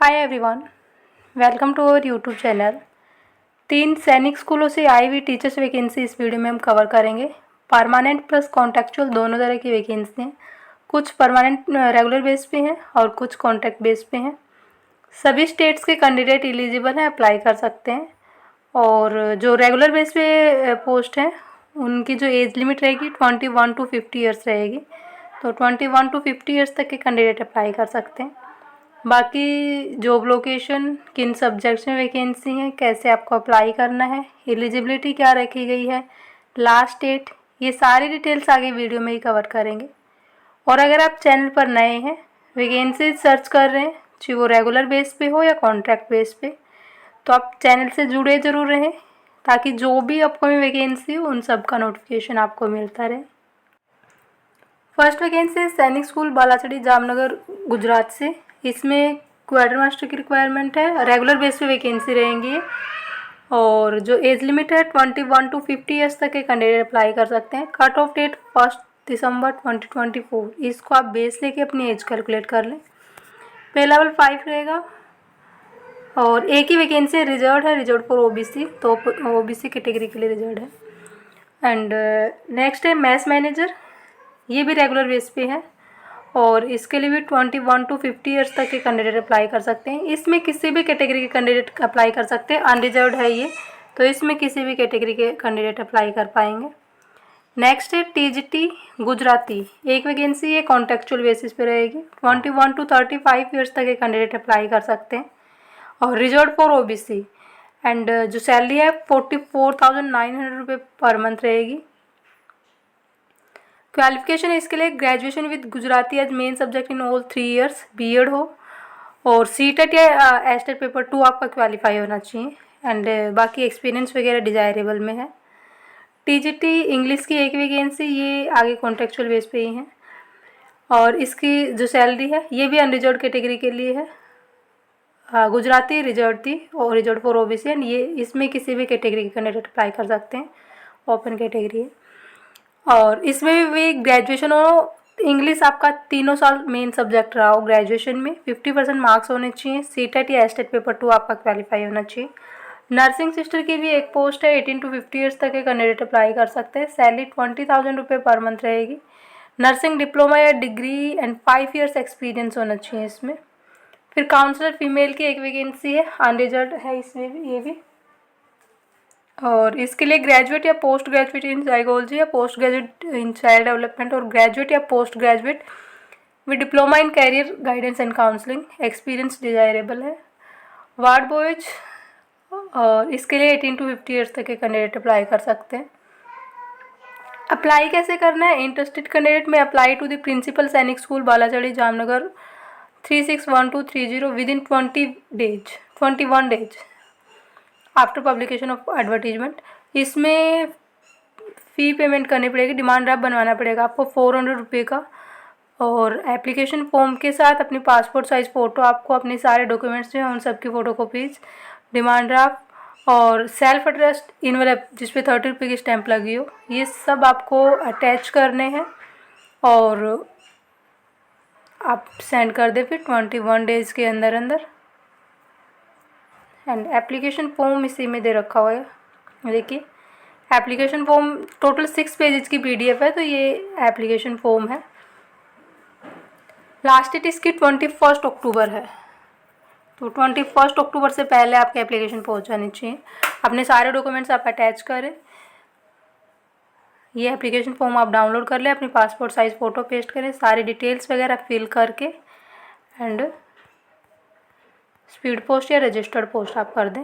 Hi everyone, welcome to our YouTube channel. 3 सैनिक स्कूलों से आई हुई टीचर्स वैकेंसी इस वीडियो में हम कवर करेंगे। परमानेंट प्लस कॉन्ट्रेक्चुअल दोनों तरह की वैकेंसी हैं। कुछ परमानेंट रेगुलर बेस पे हैं और कुछ कॉन्ट्रैक्ट बेस पे हैं। सभी स्टेट्स के कैंडिडेट एलिजिबल हैं, अप्लाई कर सकते हैं। और जो रेगुलर बेस पे पोस्ट हैं उनकी जो एज लिमिट रहेगी 21 to 50 ईयर्स रहेगी। तो 21 to 50 ईयर्स तक के कैंडिडेट अप्लाई कर सकते हैं। बाकी जॉब लोकेशन, किन सब्जेक्ट्स में वैकेंसी है, कैसे आपको अप्लाई करना है, एलिजिबिलिटी क्या रखी गई है, लास्ट डेट, ये सारी डिटेल्स आगे वीडियो में ही कवर करेंगे। और अगर आप चैनल पर नए हैं, वैकेंसी सर्च कर रहे हैं, चाहे वो रेगुलर बेस पे हो या कॉन्ट्रैक्ट बेस पे, तो आप चैनल से जुड़े ज़रूर रहें ताकि जो भी अपकमिंग वैकेंसी हो उन सब का नोटिफिकेशन आपको मिलता रहे। फर्स्ट वैकेंसी सैनिक स्कूल बालाचड़ी जामनगर गुजरात से। इसमें क्वार्टर मास्टर की रिक्वायरमेंट है, रेगुलर बेस पे वैकेंसी रहेंगी। और जो एज लिमिट है 21 to 50 ईयर्स तक के कैंडिडेट अप्लाई कर सकते हैं। कट ऑफ डेट 1 दिसंबर 2024। इसको आप बेस लेके अपनी एज कैलकुलेट कर लें। पे लेवल 5 रहेगा और एक ही वैकेंसी रिजर्व है, रिजर्व फॉर ओबीसी, तो ओबीसी कैटेगरी के लिए रिजर्व है। एंड नेक्स्ट है मैथ्स मैनेजर, ये भी रेगुलर बेस पे है और इसके लिए भी 21 to 50 ईयर्स तक के कैंडिडेट अप्लाई कर सकते हैं। इसमें किसी भी कैटेगरी के कैंडिडेट अप्लाई कर सकते हैं, अनरिजर्व्ड है ये, तो इसमें किसी भी कैटेगरी के कैंडिडेट अप्लाई कर पाएंगे। नेक्स्ट है टीजीटी गुजराती, एक वैकेंसी ये कॉन्टेक्चुअल बेसिस पे रहेगी। 21 to 35 ईयर्स तक के कैंडिडेट अप्लाई कर सकते हैं और रिजर्व फॉर ओबीसी। एंड जो सैलरी है 44,900 रुपये पर मंथ रहेगी। क्वालिफिकेशन इसके लिए graduation with Gujarati as main subject in all 3 years, BEd हो और सीटेट या एस्टेट पेपर 2 आपका क्वालिफाई होना चाहिए। एंड बाकी एक्सपीरियंस वगैरह डिजायरेबल में है। टीजीटी इंग्लिश की एक वैकेंसी, ये आगे कॉन्टेक्चुअल बेस पे ही है और इसकी जो सैलरी है ये भी अनरिजर्व कैटेगरी के लिए है। गुजराती रिजर्व थी और रिजर्व फॉर ओबीसी, एंड ये इसमें किसी भी कैटेगरी के कैंडिडेट अप्लाई कर सकते हैं, ओपन कैटेगरी है। और इसमें भी ग्रेजुएशन हो, इंग्लिश आपका 3 साल मेन सब्जेक्ट रहा हो ग्रेजुएशन में, 50% मार्क्स होने चाहिए। सीटेट या एस्टेट पेपर 2 आपका क्वालिफाई होना चाहिए। नर्सिंग सिस्टर की भी एक पोस्ट है, 18 to 50 ईयर्स तक के कैंडिडेट अप्लाई कर सकते हैं। सैलरी 20,000 रुपये पर मंथ रहेगी। नर्सिंग डिप्लोमा या डिग्री एंड 5 ईयर्स एक्सपीरियंस होना चाहिए इसमें। फिर काउंसलर फीमेल की एक वैकेंसी है, अनरिजर्व्ड है इसमें भी, ये भी। और इसके लिए ग्रेजुएट या पोस्ट ग्रेजुएट इन साइकोलॉजी या post graduate in child development और ग्रेजुएट या post graduate with diploma in career guidance and counselling, experience desirable है। वार्ड बॉयज, और इसके लिए 18 to 50 ईयर्स तक के कैंडिडेट अप्लाई कर सकते हैं। अप्लाई कैसे करना है? इंटरेस्टेड कैंडिडेट में apply to the principal Sainik school Balachadi Jamnagar 361230 with in 21 days after publication of advertisement. इसमें फ़ी पेमेंट करनी पड़ेगी, डिमांड ड्राफ्ट बनवाना पड़ेगा आपको 400 रुपये का। और एप्लीकेशन फॉर्म के साथ अपनी पासपोर्ट साइज़ फ़ोटो, आपको अपने सारे डॉक्यूमेंट्स जो हैं उन सब की फ़ोटो कॉपीज़, डिमांड ड्राफ्ट और सेल्फ एड्रेस इनवेलप जिस पे 30 रुपये की स्टैंप लगी हो, ये सब आपको अटैच करने हैं और आप सेंड कर दें फिर 21 डेज़ के अंदर अंदर। एंड एप्लीकेशन फॉर्म इसी में दे रखा हुआ है, देखिए एप्लीकेशन फॉर्म टोटल 6 पेजेस की पीडीएफ है, तो ये एप्लीकेशन फॉर्म है। लास्ट डेट इसकी 21 अक्टूबर है, तो 21 अक्टूबर से पहले आपकी एप्लीकेशन पहुंच जानी चाहिए। अपने सारे डॉक्यूमेंट्स आप अटैच करें, ये एप्लीकेशन फॉर्म आप डाउनलोड कर लें, अपनी पासपोर्ट साइज़ फ़ोटो पेस्ट करें, सारी डिटेल्स वगैरह फिल करके एंड स्पीड पोस्ट या रजिस्टर्ड पोस्ट आप कर दें।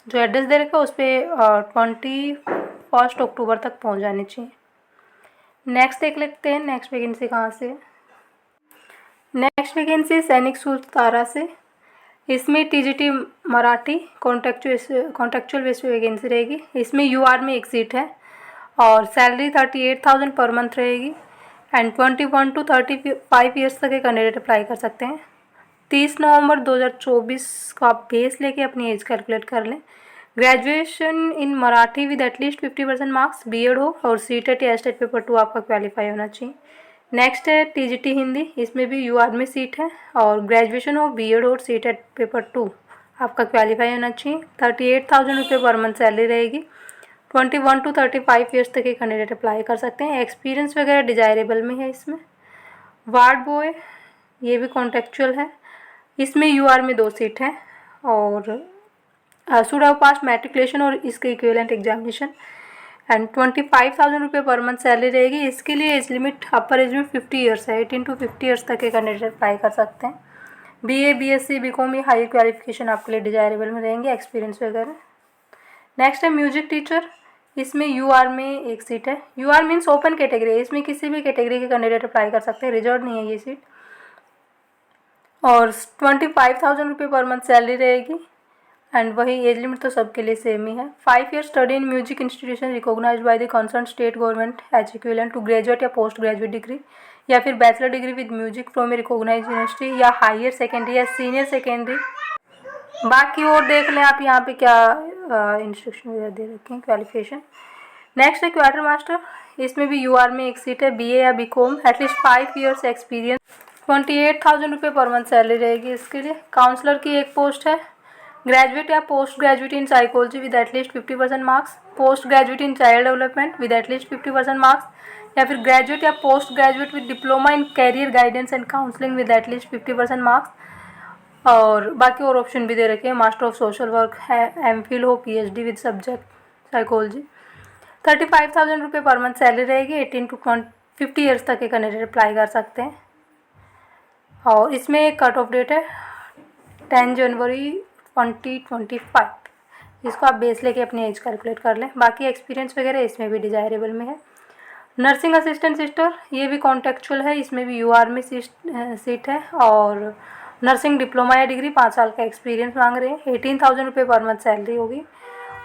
जो एड्रेस दे रखा है उस पर 21 अक्टूबर तक पहुंच जानी चाहिए। नेक्स्ट देख लेते हैं नेक्स्ट वैकेंसी कहाँ से। नेक्स्ट वैकेंसी सैनिक स्कूल तारा से। इसमें टीजीटी मराठी कॉन्ट्रेक्चुअल बेस पे वैकेंसी रहेगी। इसमें यूआर में एक सीट है और सैलरी 38,000 पर मंथ रहेगी। एंड 21 to 35 ईयर्स तक के कैंडिडेट अप्लाई कर सकते हैं। 30 नवंबर 2024 को आप बेस लेके अपनी एज कैलकुलेट कर लें। Graduation in Marathi with at least 50% marks, BEd हो और सीटेट या एस्टेट पेपर 2 आपका क्वालिफाई होना चाहिए। नेक्स्ट है टीजीटी हिंदी, इसमें भी यूआर में सीट है और ग्रेजुएशन हो बीएड और सीटेट पेपर 2 आपका क्वालिफाई होना चाहिए। 38,000 रुपये पर मंथ सैलरी रहेगी। 21 to 35 ईयर्स तक के कैंडिडेट अप्लाई कर सकते हैं। एक्सपीरियंस वगैरह डिजायरेबल में है। इसमें वार्ड बॉय ये भी कॉन्टेक्चुअल है। इसमें यूआर में 2 सीट है और शुड हैव पास मैट्रिकुलेशन और इसके इक्विवेलेंट एग्जामिनेशन एंड 25,000 रुपये पर मंथ सैलरी रहेगी। इसके लिए एज लिमिट अपर एज में 50 ईयर्स है। 18 to 50 ईयर्स तक के कैंडिडेट अप्लाई कर सकते हैं। बीए बीएससी बीकॉम ये हायर क्वालिफिकेशन आपके लिए डिजायरेबल में रहेंगे, एक्सपीरियंस वगैरह। नेक्स्ट है म्यूजिक टीचर, इसमें यूआर में एक सीट है। यूआर मीन्स ओपन कैटेगरी है, इसमें किसी भी कैटेगरी के कैंडिडेट अप्लाई कर सकते हैं, रिजर्व नहीं है ये सीट। और 25,000 रुपये पर मंथ सैलरी रहेगी एंड वही एज लिमिट तो सबके लिए सेम ही है। 5 year study in music institution recognised by the concern state government as equivalent to graduate या पोस्ट ग्रेजुएट डिग्री या फिर bachelor degree with music from a recognised university या हायर सेकेंडरी या सीनियर सेकेंडरी। बाकी और देख लें आप यहाँ पे क्या इंस्ट्रक्शन वगैरह दे रखे हैं, क्वालिफिकेशन। नेक्स्ट है क्वार्टर मास्टर, इसमें भी यूआर में एक सीट है। बीए या बीकॉम एटलीस्ट 5 ईयर्स एक्सपीरियंस। 28,000 रुपये पर मंथ सैलरी रहेगी इसके लिए। काउंसलर की एक पोस्ट है। ग्रेजुएट या post graduate in psychology with at least 50% marks, post graduate in child development with at least 50% marks या फिर ग्रेजुएट या post graduate with diploma in career guidance and counselling with at least 50% marks. और बाकी और ऑप्शन भी दे रखे हैं, मास्टर ऑफ सोशल वर्क है, एमफिल हो, पीएचडी विद सब्जेक्ट साइकोलॉजी। 35,000 रुपये पर मंथ सैलरी रहेगी। 18 to 50 ईयर्स तक के कैंडिडेट अप्लाई कर सकते हैं। और इसमें एक कट ऑफ डेट है 10 जनवरी 2025। इसको आप बेस लेके अपनी एज कैलकुलेट कर लें। बाकी एक्सपीरियंस वगैरह इसमें भी डिजायरेबल में है। नर्सिंग असिस्टेंट सिस्टर ये भी कॉन्टेक्चुअल है, इसमें भी यूआर में सीट है और नर्सिंग डिप्लोमा या डिग्री 5 साल का एक्सपीरियंस मांग रहे हैं। 18,000 रुपये पर मंथ सैलरी होगी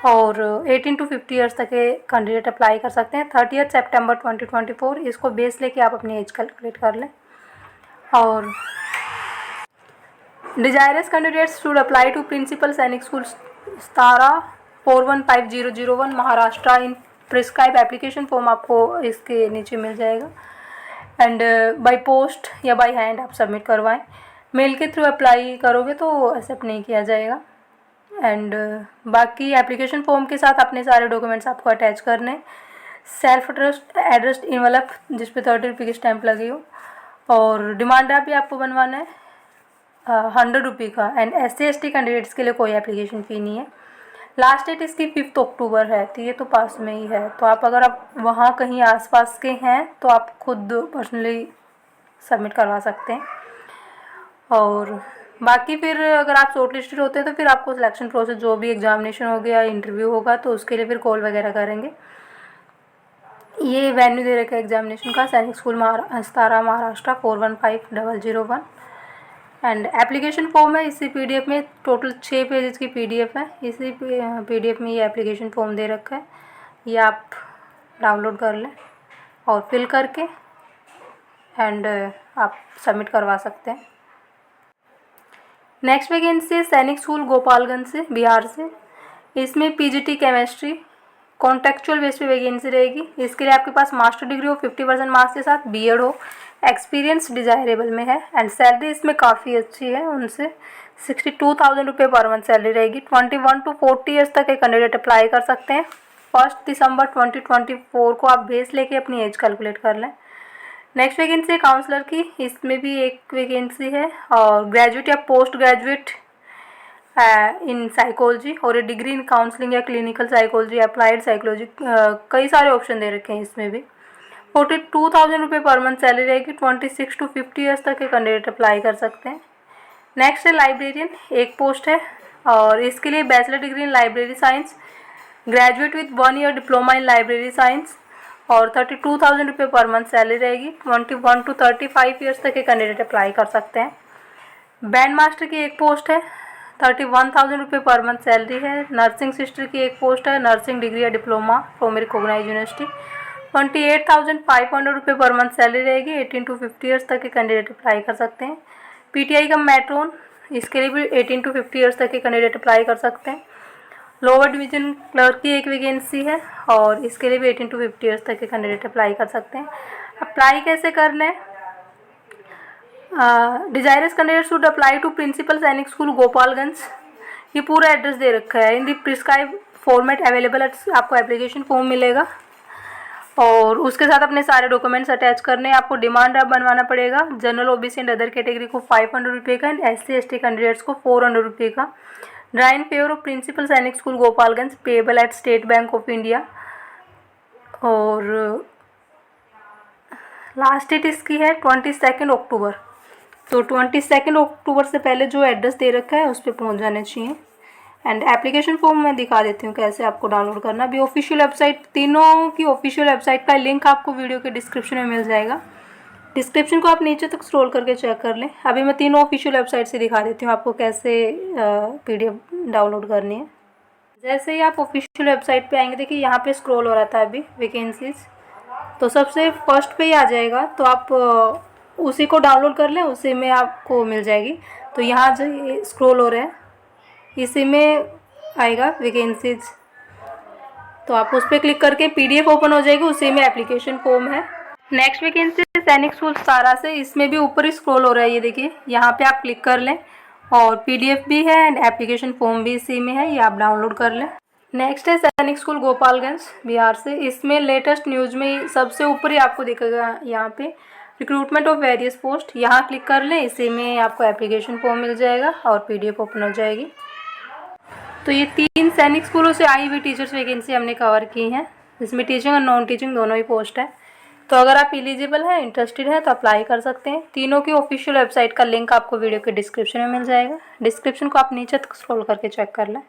और 18 to 50 ईयर्स तक के कैंडिडेट अप्लाई कर सकते हैं। 30 सितंबर 2024 इसको बेस लेके आप अपनी एज कैलकुलेट कर लें। और desirous candidates should apply to principal Sainik school Satara 415001 Maharashtra in prescribe application form आपको इसके नीचे मिल जाएगा एंड बाय पोस्ट या बाय हैंड आप सबमिट करवाएं। मेल के थ्रू अप्लाई करोगे तो एक्सेप्ट नहीं किया जाएगा। एंड बाकी एप्लीकेशन फॉर्म के साथ अपने सारे डॉक्यूमेंट्स आपको अटैच करने। सेल्फ एड्रेस इनवलप जिस पे 30 रुपये की स्टैंप लगी हो और डिमांड ड्राफ्ट भी आपको बनवाना है 100 रुपये का। एंड SC/ST कैंडिडेट्स के लिए कोई एप्लीकेशन फ़ी नहीं है। लास्ट डेट इसकी 5 अक्टूबर है, तो ये तो पास में ही है। तो आप अगर आप वहाँ कहीं आसपास के हैं तो आप खुद पर्सनली सबमिट करवा सकते हैं। और बाकी फिर अगर आप शॉर्ट लिस्टेड होते हैं तो फिर आपको सिलेक्शन प्रोसेस जो भी एग्जामिनेशन हो गया इंटरव्यू होगा तो उसके लिए फिर कॉल वगैरह करेंगे। ये वेन्यू दे रखा है एग्जामिनेशन का, सैनिक school Satara Maharashtra 415001 and application form है इसी पीडीएफ में। टोटल 6 पेजेस की पीडीएफ है। इसी पीडीएफ में ये एप्लीकेशन फॉर्म दे रखा है, ये आप डाउनलोड कर लें और फिल करके एंड आप सबमिट करवा सकते हैं। नेक्स्ट वैकेंसी सैनिक स्कूल गोपालगंज से, बिहार से। इसमें पीजीटी केमिस्ट्री कॉन्टेक्चुअल बेस पे वैकेंसी रहेगी। इसके लिए आपके पास मास्टर डिग्री हो 50% मार्क्स के साथ, बीएड हो, एक्सपीरियंस डिजायरेबल में है एंड सैलरी इसमें काफ़ी अच्छी है। उनसे 62,000 रुपये पर मंथ सैलरी रहेगी। 21 to 40 ईयर्स तक के कैंडिडेट अप्लाई कर सकते हैं। 1 दिसंबर 2024 को आप बेस लेके अपनी एज कैलकुलेट कर लें। नेक्स्ट वैकेंसी है काउंसलर की, इसमें भी एक वैकेंसी है और ग्रेजुएट या पोस्ट ग्रेजुएट इन साइकोलॉजी और डिग्री इन काउंसलिंग या क्लिनिकल साइकोलॉजी, अप्लाइड साइकोलॉजी, कई सारे ऑप्शन दे रखे हैं इसमें भी। 42,000 रुपये पर मंथ सैलरी रहेगी। 26 to 50 ईयर्स तक के कैंडिडेट अप्लाई कर सकते हैं। नेक्स्ट है लाइब्रेरियन, एक पोस्ट है और इसके लिए bachelor degree in library science, graduate with 1 year diploma in library science और 32,000 रुपये पर मंथ सैलरी रहेगी। 21 to 35 ईयर्स तक के कैंडिडेट अप्लाई कर सकते हैं। बैंड मास्टर की एक पोस्ट है, 31,000 रुपये पर मंथ सैलरी है। नर्सिंग सिस्टर की एक पोस्ट है, नर्सिंग डिग्री या डिप्लोमा फ्रॉम रिकॉग्नाइज्ड यूनिवर्सिटी, 28,500 रुपये पर मंथ सैलरी रहेगी। 18 to 50 ईयर्स तक के कैंडिडेट अप्लाई कर सकते हैं। पीटीआई का मैट्रोन, इसके लिए भी 18 to 50 ईयर्स तक के कैंडिडेट अप्लाई कर सकते हैं। लोअर डिवीजन क्लर्क की एक वैकेंसी है और इसके लिए भी 18 to 50 ईयर्स तक के कैंडिडेट अप्लाई कर सकते हैं। अप्लाई कैसे करना है? Desirous candidate should apply to principal Sainik school Gopalganj. ये पूरा एड्रेस दे रखा है। In the prescribe format available, आपको एप्लीकेशन फॉर्म मिलेगा और उसके साथ अपने सारे डॉक्यूमेंट्स अटैच करने हैं। आपको डिमांड ड्राफ्ट बनवाना पड़ेगा। General OBC and other category को 500 रुपये का एंड SC ST कैंडिडेट्स को 400 रुपये का। Draw in favour of principal Sainik school Gopalganj, payable at State Bank of India. और लास्ट डेट इसकी है 22 अक्टूबर। तो 22 अक्टूबर से पहले जो एड्रेस दे रखा है उस पर पहुँच जाने चाहिए। एंड एप्लीकेशन फॉर्म मैं दिखा देती हूँ कैसे आपको डाउनलोड करना। अभी ऑफिशियल वेबसाइट, तीनों की ऑफिशियल वेबसाइट का लिंक आपको वीडियो के डिस्क्रिप्शन में मिल जाएगा। डिस्क्रिप्शन को आप नीचे तक स्क्रॉल करके चेक कर लें। अभी मैं तीनों ऑफिशियल वेबसाइट से दिखा देती हूँ आपको कैसे PDF डाउनलोड करनी है। जैसे ही आप ऑफिशियल वेबसाइट पे आएंगे, देखिए यहाँ पे स्क्रॉल हो रहा था अभी वैकेंसीज, तो सबसे फर्स्ट पे ही आ जाएगा। तो आप उसी को डाउनलोड कर लें, उसी में आपको मिल जाएगी। तो यहाँ जो स्क्रॉल हो रहा है इसी में आएगा वैकेंसीज, तो आप उस पर क्लिक करके PDF ओपन हो जाएगी, उसी में एप्लीकेशन फॉर्म है। नेक्स्ट वैकेंसी सैनिक स्कूल सारा से, इसमें भी ऊपर ही स्क्रॉल हो रहा है, ये देखिए यहाँ पे आप क्लिक कर लें और PDF भी है एंड एप्लीकेशन फॉर्म भी इसी में है, ये आप डाउनलोड कर लें। नेक्स्ट है सैनिक स्कूल गोपालगंज बिहार से। इसमें लेटेस्ट न्यूज़ में सबसे ऊपर ही आपको दिखेगा यहाँ पे रिक्रूटमेंट ऑफ वेरियस पोस्ट, यहाँ क्लिक कर लें, इसी में आपको एप्लीकेशन फॉर्म मिल जाएगा और PDF ओपन हो जाएगी। तो ये 3 सैनिक स्कूलों से आई हुई टीचर्स वैकेंसी हमने कवर की हैं, जिसमें टीचिंग और नॉन टीचिंग दोनों ही पोस्ट है। तो अगर आप एलिजिबल हैं, इंटरेस्टेड हैं तो अप्लाई कर सकते हैं। तीनों की ऑफिशियल वेबसाइट का लिंक आपको वीडियो के डिस्क्रिप्शन में मिल जाएगा। डिस्क्रिप्शन को आप नीचे तक स्क्रॉल करके चेक कर लें।